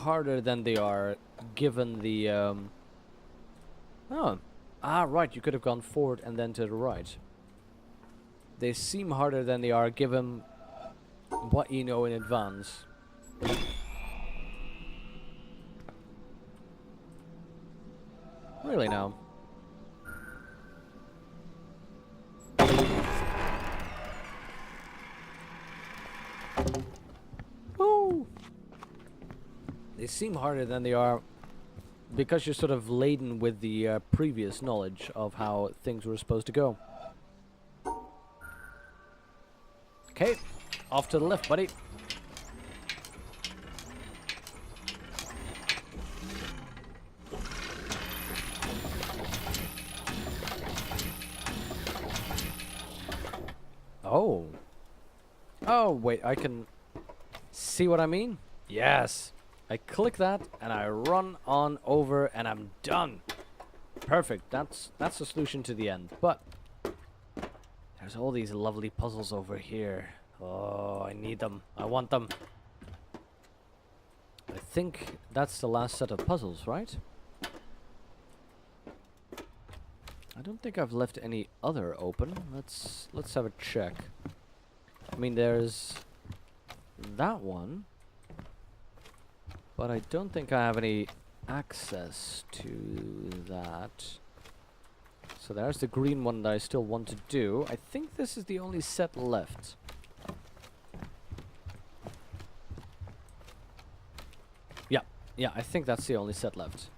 harder than they are, given the... Oh. Ah, right, you could have gone forward and then to the right. They seem harder than they are, given what you know in advance. Really now. Woo! They seem harder than they are because you're sort of laden with the previous knowledge of how things were supposed to go. Okay, off to the left, buddy. Oh. Oh, wait, I can see what I mean? Yes. I click that and I run on over and I'm done. Perfect. That's the solution to the end. But there's all these lovely puzzles over here. Oh, I need them. I want them. I think that's the last set of puzzles, right? I don't think I've left any other open. Let's have a check. I mean, there's that one, but I don't think I have any access to that. So there's the green one that I still want to do. I think this is the only set left. Yeah, I think that's the only set left.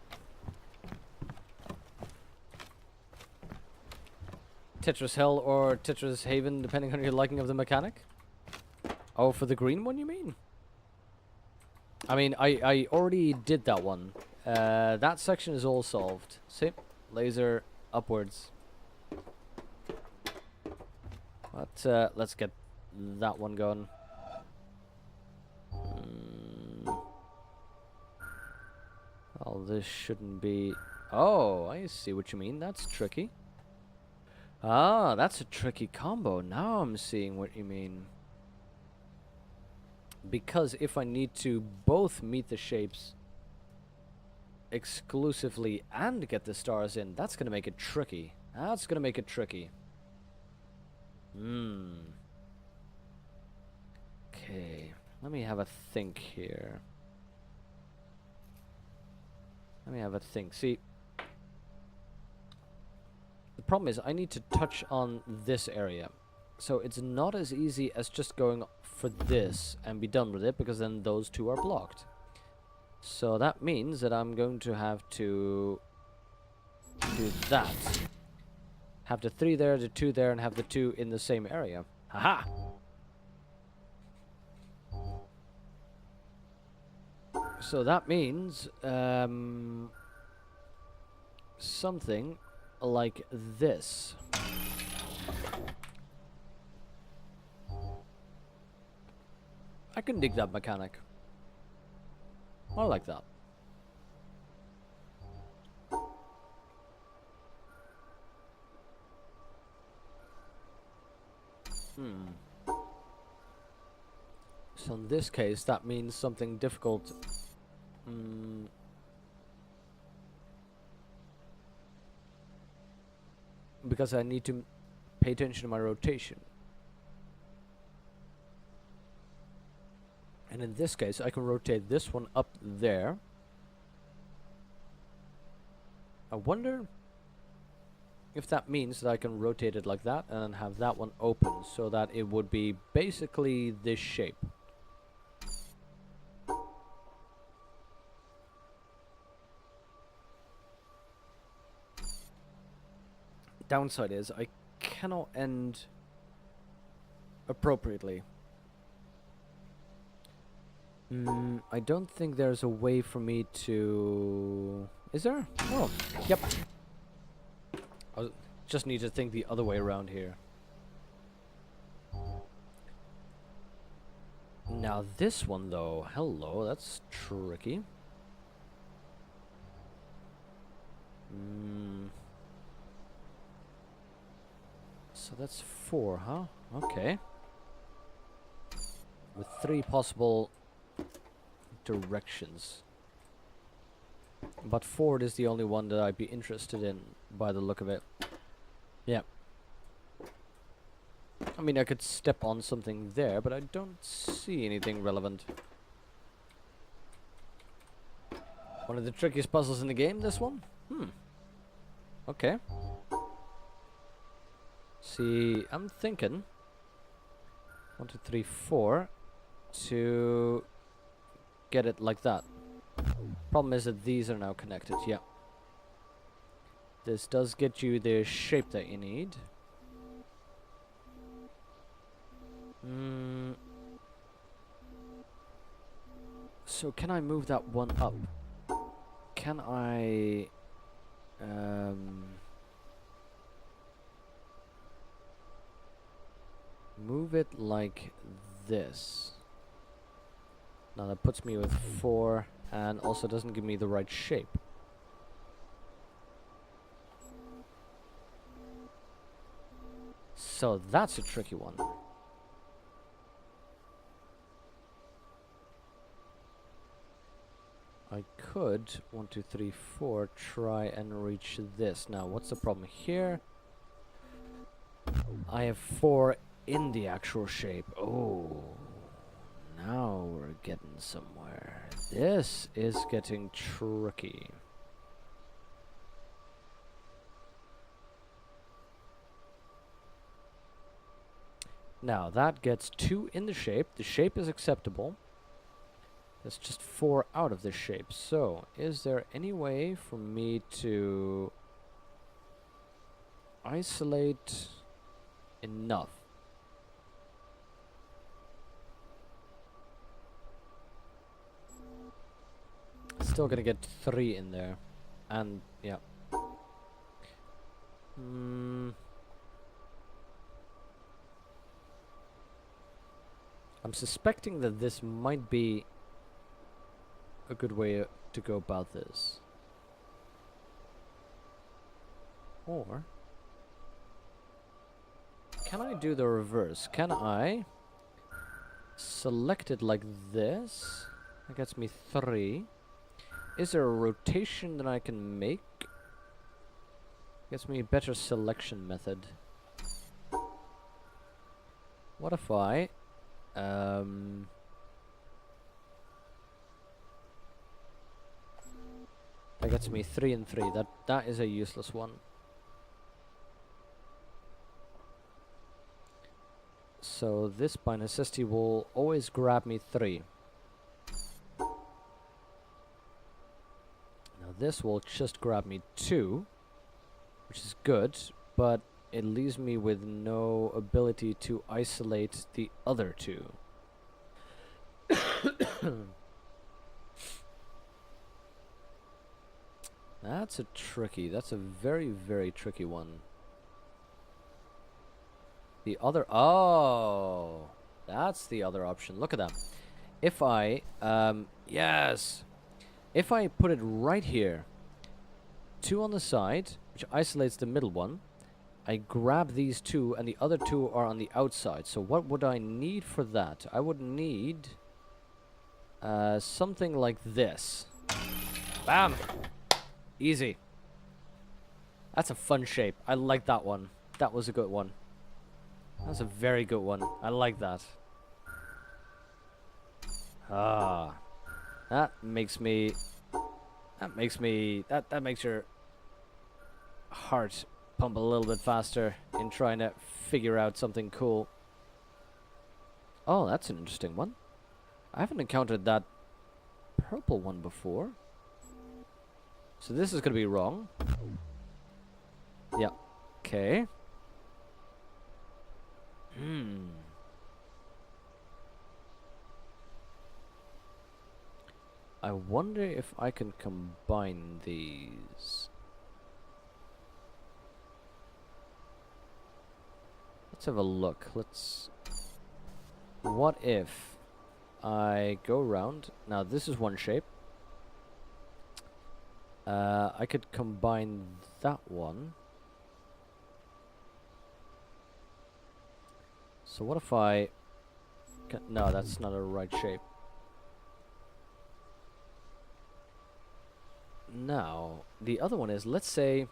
Tetris Hell or Tetris Haven, depending on your liking of the mechanic. Oh, for the green one, you mean? I mean, I already did that one. That section is all solved. See? Laser upwards. But, let's get that one going. Well, this shouldn't be... Oh, I see what you mean. That's tricky. Ah, that's a tricky combo. Now I'm seeing what you mean. Because if I need to both meet the shapes exclusively and get the stars in, that's going to make it tricky. That's going to make it tricky. Okay, let me have a think here. Let me have a think. See, the problem is I need to touch on this area. So it's not as easy as just going for this and be done with it, because then those two are blocked. So that means that I'm going to have to do that. Have the 3 there, the 2 there, and have the 2 in the same area. Haha! So that means something like this. I can dig that mechanic. I like that. So in this case, that means something difficult. Because I need to pay attention to my rotation. And in this case, I can rotate this one up there. I wonder if that means that I can rotate it like that and then have that one open, so that it would be basically this shape. Downside is I cannot end appropriately. I don't think there's a way for me to... Is there? Oh, yep. I just need to think the other way around here. Now this one though, hello, that's tricky. So that's 4, huh? Okay. With 3 possible directions. But forward is the only one that I'd be interested in by the look of it. Yeah. I mean, I could step on something there, but I don't see anything relevant. One of the trickiest puzzles in the game, this one? Okay. See, I'm thinking 1, 2, 3, 4 to get it like that. Problem is that these are now connected, yeah. This does get you the shape that you need. So can I move that one up? Can I move it like this? Now that puts me with 4 and also doesn't give me the right shape. So that's a tricky one. I could 1, 2, 3, 4 try and reach this. Now what's the problem here? I have 4 in the actual shape. Oh, now we're getting somewhere. This is getting tricky. Now that gets 2 in the shape. The shape is acceptable. That's just 4 out of the shape. So, is there any way for me to isolate enough? Still gonna get 3 in there. And, yeah. I'm suspecting that this might be a good way to go about this. Or can I do the reverse? Can I select it like this? That gets me 3. Is there a rotation that I can make? Gets me a better selection method. What if I that gets me 3 and 3. That is a useless one. So this by necessity will always grab me 3. Now this will just grab me 2, which is good, but it leaves me with no ability to isolate the other 2. That's a very, very tricky one. The other, oh, that's the other option. Look at that. If I, yes. If I put it right here, 2 on the side, which isolates the middle one, I grab these 2 and the other 2 are on the outside. So what would I need for that? I would need something like this. Bam! Easy. That's a fun shape. I like that one. That was a good one. That's a very good one. I like that. Ah. That makes your heart pump a little bit faster in trying to figure out something cool. Oh, that's an interesting one. I haven't encountered that purple one before. So this is going to be wrong. Yeah. Okay. I wonder if I can combine these. Let's have a look. What if I go around? Now this is one shape. I could combine that one. So what if I... No, that's not a right shape. Now, the other one is, let's say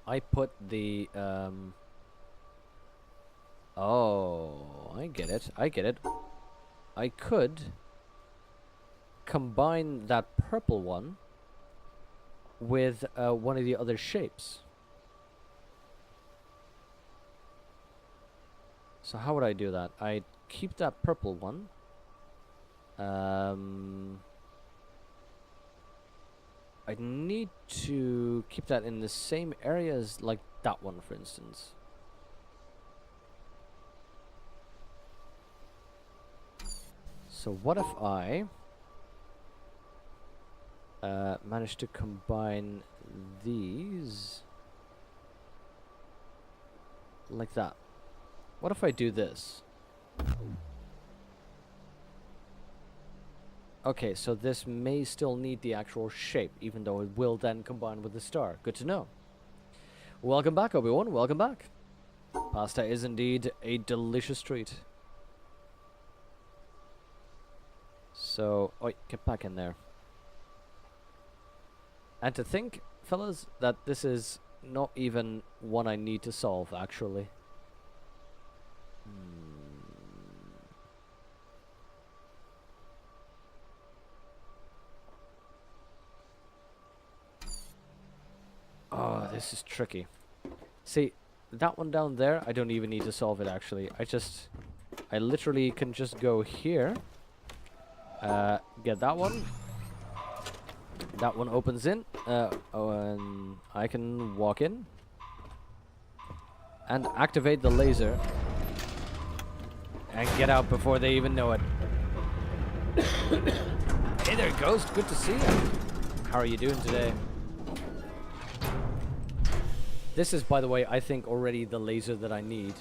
I put the, oh, I get it, I get it. I could combine that purple one with one of the other shapes. So how would I do that? I'd keep that purple one. I'd need to keep that in the same area as like that one, for instance. So what if I manage to combine these like that? What if I do this? Okay, so this may still need the actual shape, even though it will then combine with the star. Good to know. Welcome back, Obi-Wan. Welcome back. Pasta is indeed a delicious treat. So, oi, get back in there. And to think, fellas, that this is not even one I need to solve, actually. Oh, this is tricky. See, that one down there, I don't even need to solve it, actually. I literally can just go here. Get that one. That one opens in. Oh, and I can walk in. And activate the laser. And get out before they even know it. Hey there, Ghost. Good to see you. How are you doing today? This is, by the way, I think already the laser that I need.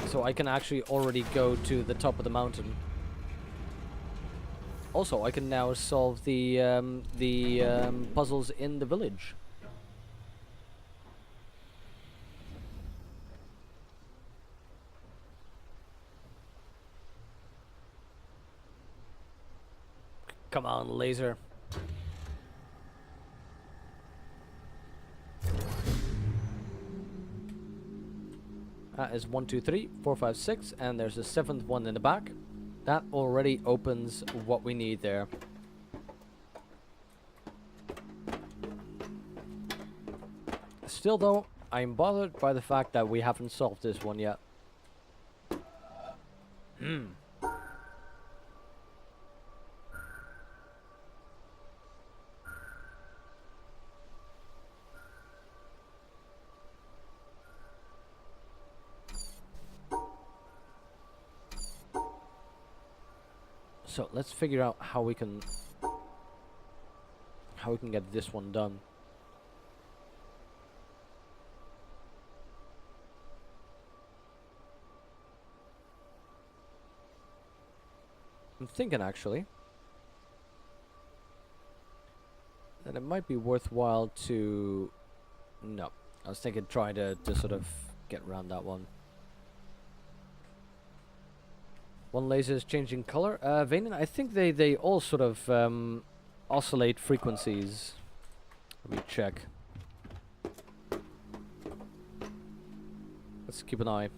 So I can actually already go to the top of the mountain. Also, I can now solve the puzzles in the village. Come on, laser. That is 1, 2, 3, 4, 5, 6, and there's a 7th one in the back. That already opens what we need there. Still though, I'm bothered by the fact that we haven't solved this one yet. So let's figure out how we can get this one done. I'm thinking actually that it might be worthwhile to... No, I was thinking trying to sort of get around that one. One laser is changing color. Vanen, I think they all sort of oscillate frequencies. Let me check. Let's keep an eye.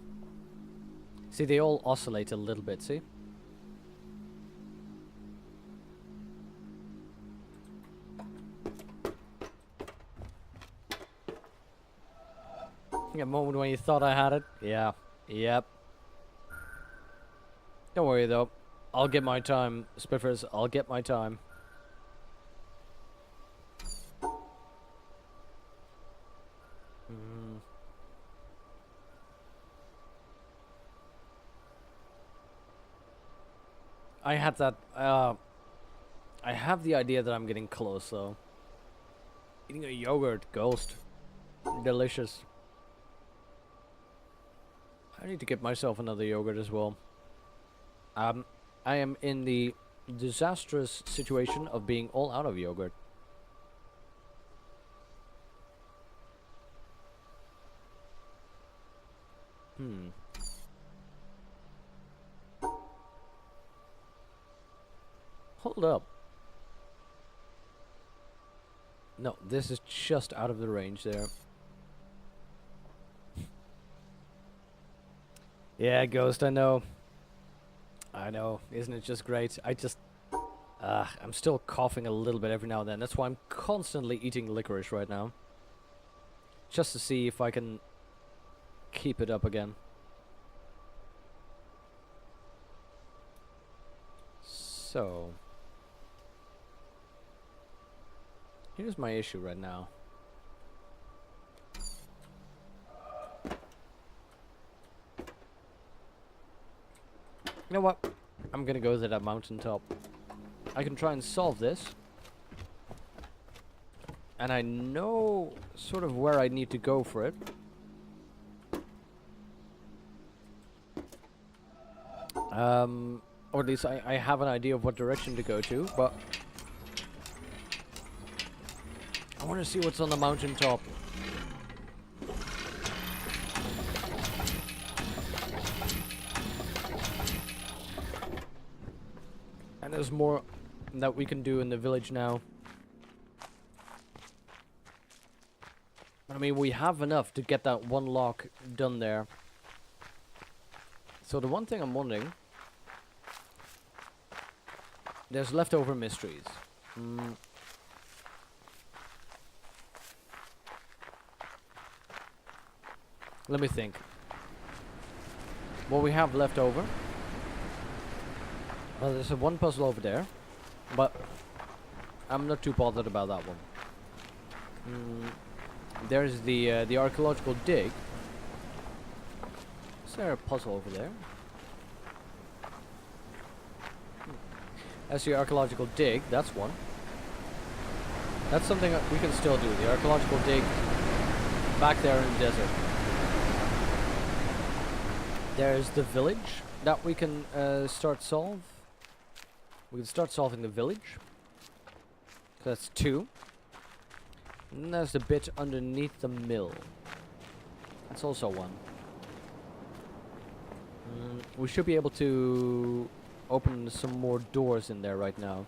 See, they all oscillate a little bit, see? A moment when you thought I had it? Yeah. Yep. Don't worry though. I'll get my time, Spiffers. I'll get my time. I had that, I have the idea that I'm getting close though. Eating a yogurt, Ghost. Delicious. I need to get myself another yogurt as well. I am in the disastrous situation of being all out of yogurt. Hold up. No, this is just out of the range there. Yeah, Ghost, I know. I know. Isn't it just great? I'm still coughing a little bit every now and then. That's why I'm constantly eating licorice right now. Just to see if I can keep it up again. So, here's my issue right now. You know what? I'm gonna go to that mountaintop. I can try and solve this. And I know sort of where I need to go for it. Or at least I have an idea of what direction to go to, but I want to see what's on the mountaintop. And there's more that we can do in the village now. I mean, we have enough to get that one lock done there. So the one thing I'm wondering, there's leftover mysteries. Let me think. What we have left over. Well, there's one puzzle over there, but I'm not too bothered about that one. There's the archaeological dig. Is there a puzzle over there? That's the archaeological dig. That's one. That's something that we can still do. The archaeological dig back there in the desert. There's the village that we can start solve. We can start solving the village. So that's 2. And there's the bit underneath the mill. That's also 1. We should be able to open some more doors in there right now.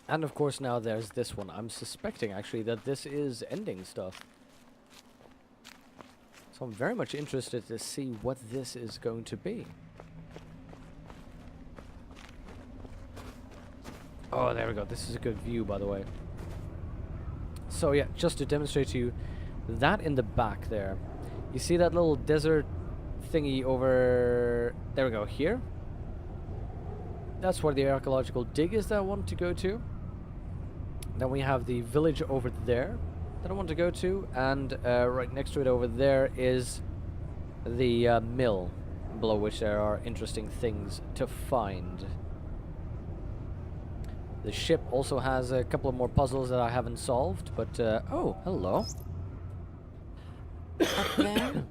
And of course now there's this one. I'm suspecting actually that this is ending stuff. So I'm very much interested to see what this is going to be. Oh, there we go. This is a good view, by the way. So yeah, just to demonstrate to you, that in the back there. You see that little desert thingy over... There we go, here. That's where the archaeological dig is that I want to go to. Then we have the village over there that I want to go to. And right next to it over there is the mill, below which there are interesting things to find. The ship also has a couple of more puzzles that I haven't solved, but oh, hello. Up there,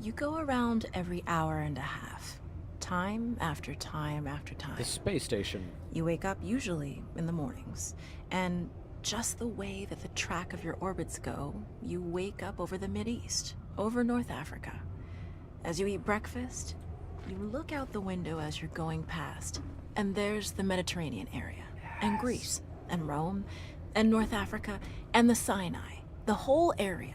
you go around every hour and a half. Time after time after time. The space station. You wake up usually in the mornings, and just the way that the track of your orbits go, you wake up over the Mideast, over North Africa. As you eat breakfast, you look out the window as you're going past, and there's the Mediterranean area, and Greece, and Rome, and North Africa, and the Sinai, the whole area.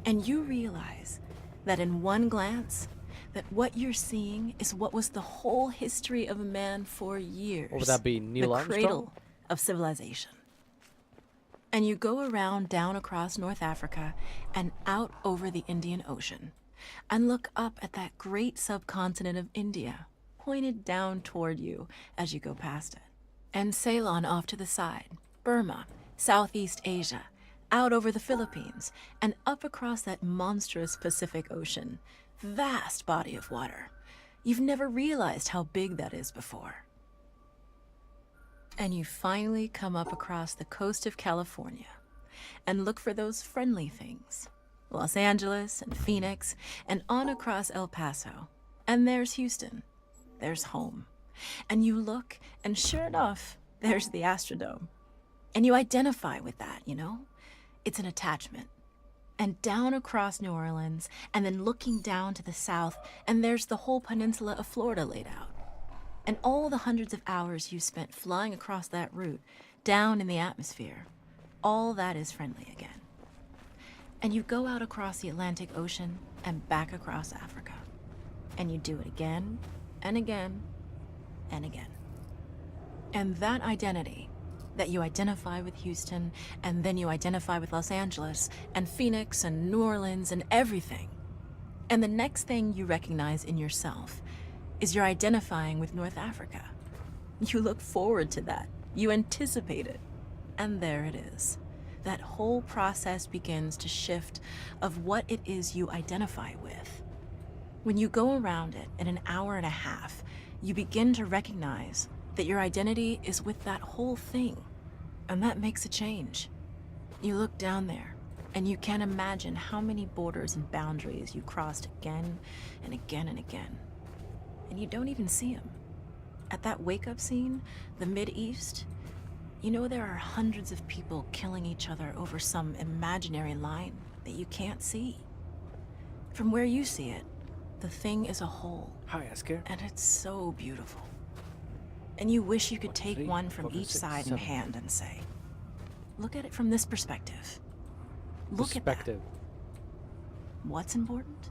And you realize that in one glance, that what you're seeing is what was the whole history of man for years. What would that be, Neil Armstrong? The cradle of civilization. And you go around down across North Africa and out over the Indian Ocean and look up at that great subcontinent of India, pointed down toward you as you go past it. And Ceylon off to the side, Burma, Southeast Asia, out over the Philippines, and up across that monstrous Pacific Ocean. Vast body of water. You've never realized how big that is before. And you finally come up across the coast of California and look for those friendly things. Los Angeles and Phoenix and on across El Paso. And there's Houston. There's home. And you look, and sure enough, there's the Astrodome. And you identify with that, you know? It's an attachment. And down across New Orleans, and then looking down to the south, and there's the whole peninsula of Florida laid out. and all the hundreds of hours you spent flying across that route, down in the atmosphere, all that is friendly again. And you go out across the Atlantic Ocean and back across Africa. And you do it again and again and again. And that identity that you identify with Houston, and then you identify with Los Angeles, and Phoenix, and New Orleans, and everything. And the next thing you recognize in yourself is you're identifying with North Africa. You look forward to that. You anticipate it. And there it is. That whole process begins to shift of what it is you identify with. When you go around it in an hour and a half, you begin to recognize that your identity is with that whole thing. And that makes a change. You look down there, and you can't imagine how many borders and boundaries you crossed again and again and again. And you don't even see them. At that wake-up scene, the Mid-East, you know there are hundreds of people killing each other over some imaginary line that you can't see. From where you see it, the thing is a whole. Hi, Asker. And it's so beautiful. And you wish you could take one from each side in hand and say, look at it from this perspective. Look at that. What's important?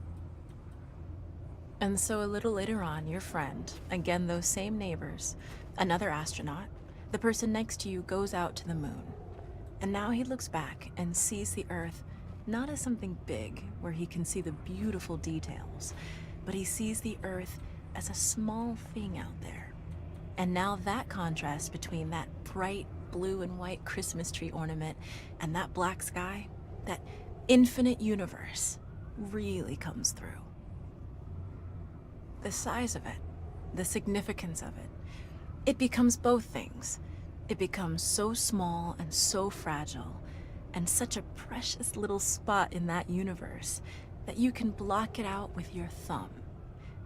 And so a little later on, your friend, again those same neighbors, another astronaut, the person next to you goes out to the moon. And now he looks back and sees the Earth not as something big where he can see the beautiful details, but he sees the Earth as a small thing out there. And now that contrast between that bright blue and white Christmas tree ornament and that black sky, that infinite universe, really comes through. The size of it, the significance of it, it becomes both things. It becomes so small and so fragile, and such a precious little spot in that universe that you can block it out with your thumb.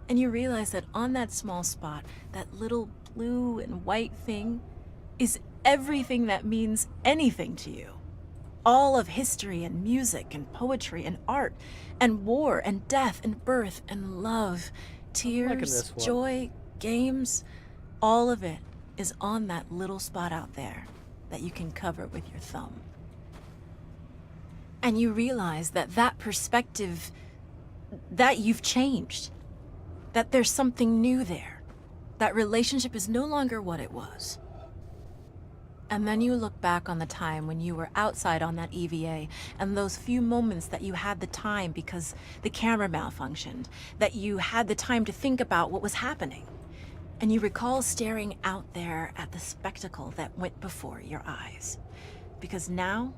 And you realize that on that small spot, that little blue and white thing is everything that means anything to you. All of history and music and poetry and art and war and death and birth and love, tears, joy, games, all of it is on that little spot out there that you can cover with your thumb. And you realize that that perspective, that you've changed, that there's something new there. That relationship is no longer what it was. And then you look back on the time when you were outside on that EVA and those few moments that you had the time because the camera malfunctioned, that you had the time to think about what was happening. And you recall staring out there at the spectacle that went before your eyes. Because now,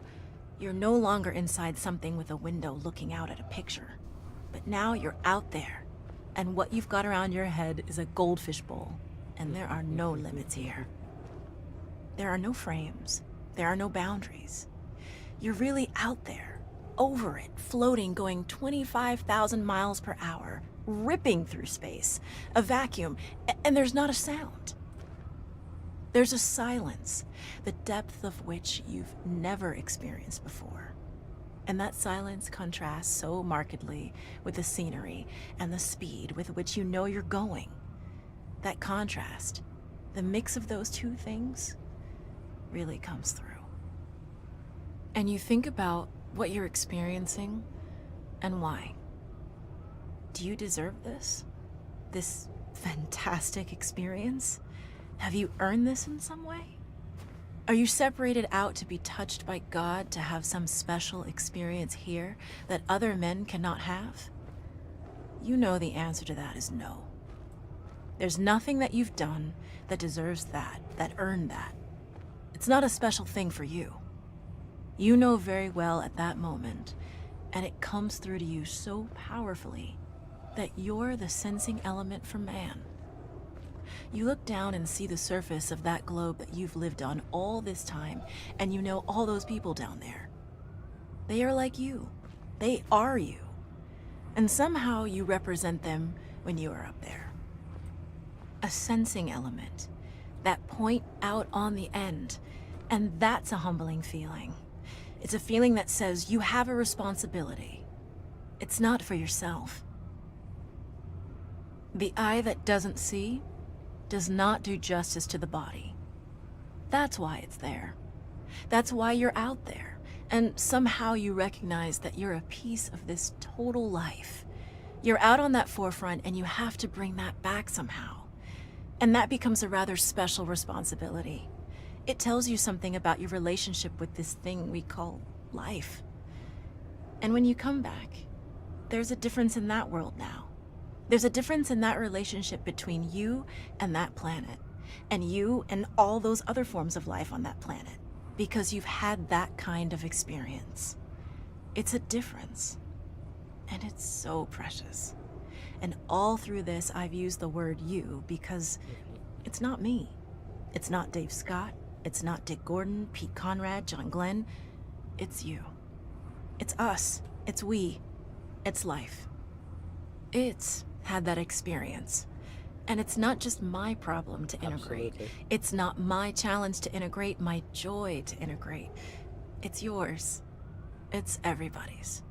you're no longer inside something with a window looking out at a picture. But now you're out there. And what you've got around your head is a goldfish bowl, and there are no limits here. There are no frames. There are no boundaries. You're really out there, over it, floating, going 25,000 miles per hour, ripping through space, a vacuum, and there's not a sound. There's a silence, the depth of which you've never experienced before. And that silence contrasts so markedly with the scenery and the speed with which you know you're going. That contrast, the mix of those two things, really comes through. And you think about what you're experiencing and why. Do you deserve this? This fantastic experience? Have you earned this in some way? Are you separated out to be touched by God to have some special experience here that other men cannot have? You know the answer to that is no. There's nothing that you've done that deserves that earned that. It's not a special thing for you. You know very well at that moment, and it comes through to you so powerfully that you're the sensing element for man. You look down and see the surface of that globe that you've lived on all this time, and you know all those people down there. They are like you. They are you. And somehow you represent them when you are up there. A sensing element, that point out on the end, and that's a humbling feeling. It's a feeling that says you have a responsibility. It's not for yourself. The eye that doesn't see does not do justice to the body. That's why it's there. That's why you're out there. And somehow you recognize that you're a piece of this total life. You're out on that forefront and you have to bring that back somehow. And that becomes a rather special responsibility. It tells you something about your relationship with this thing we call life. And when you come back, there's a difference in that world now. There's a difference in that relationship between you and that planet, and you and all those other forms of life on that planet, because you've had that kind of experience. It's a difference, and it's so precious. And all through this, I've used the word you because it's not me. It's not Dave Scott. It's not Dick Gordon, Pete Conrad, John Glenn. It's you. It's us. It's we. It's life. It's had that experience. And it's not just my problem to integrate. Absolutely. It's not my challenge to integrate, my joy to integrate. It's yours. It's everybody's.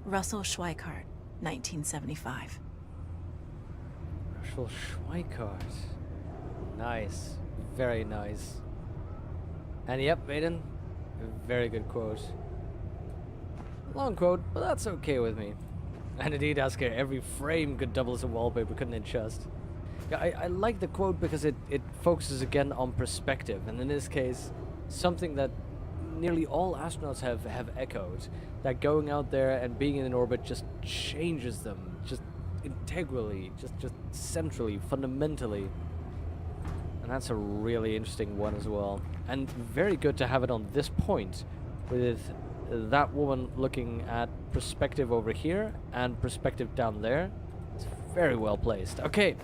Russell Schweikart, 1975. Russell Schweikart. Nice. Very nice. And yep, Maiden. Very good quote. Long quote, but that's okay with me. And indeed, Asker, every frame could double as a wallpaper, couldn't it just? Yeah, I like the quote because it focuses again on perspective, and in this case, something that nearly all astronauts have echoed, that going out there and being in an orbit just changes them, just integrally, just centrally, fundamentally. And that's a really interesting one as well. And very good to have it on this point, with that woman looking at perspective over here and perspective down there. It's very well placed. Okay.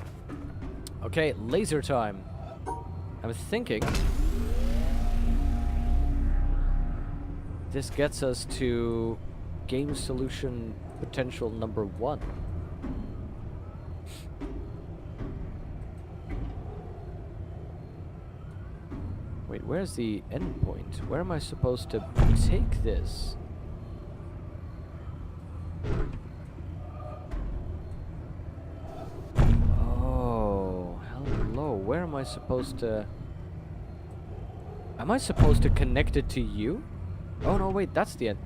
Okay, laser time. I'm thinking this gets us to game solution potential number 1. Wait, where's the end point? Where am I supposed to take this? Oh, hello. Where am I supposed to... Am I supposed to connect it to you? Oh, no, wait, that's the end.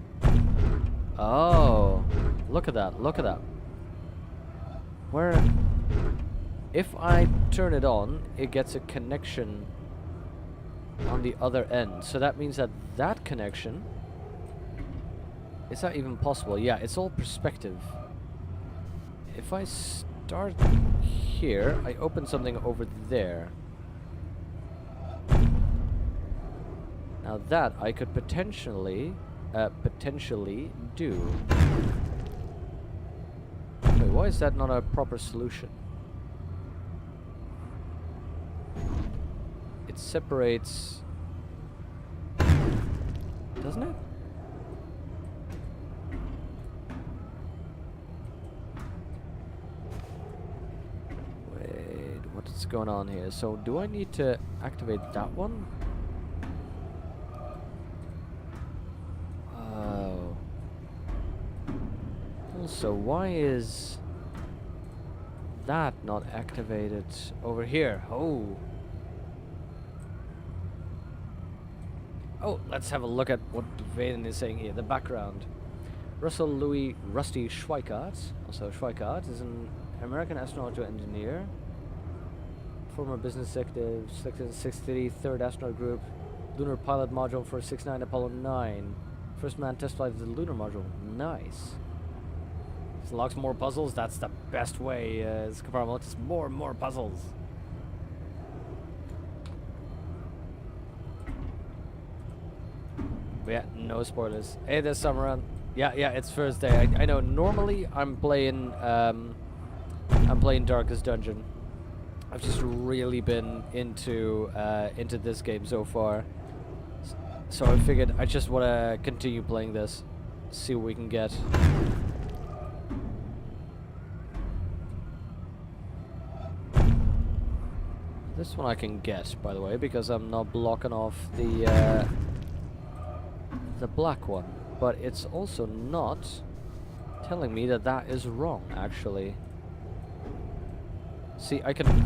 Oh, look at that, look at that. Where... If I turn it on, it gets a connection on the other end. So that means that that connection... Is that even possible? Yeah, it's all perspective. If I start here, I open something over there. Now that I could potentially do. Wait, why is that not a proper solution? It separates, doesn't it? Wait, what's going on here? So do I need to activate that one? Oh. Also, why is that not activated over here? Oh. Oh, let's have a look at what Vaden is saying here. The background. Russell Louis Rusty Schweikart, also Schweikart, is an American astronaut engineer, former business executive, selected in 633rd Astronaut Group, lunar pilot module for 69 Apollo 9. First man test flight of the lunar module. Nice. Unlocks more puzzles. That's the best way. This compartment is more and more puzzles. But yeah, no spoilers. Hey, there's Summeron. Yeah, it's Thursday. I know. Normally, I'm playing Darkest Dungeon. I've just really been into this game so far. So I figured I just want to continue playing this, see what we can get. This one I can get, by the way, because I'm not blocking off the black one. But it's also not telling me that that is wrong, actually. See, I can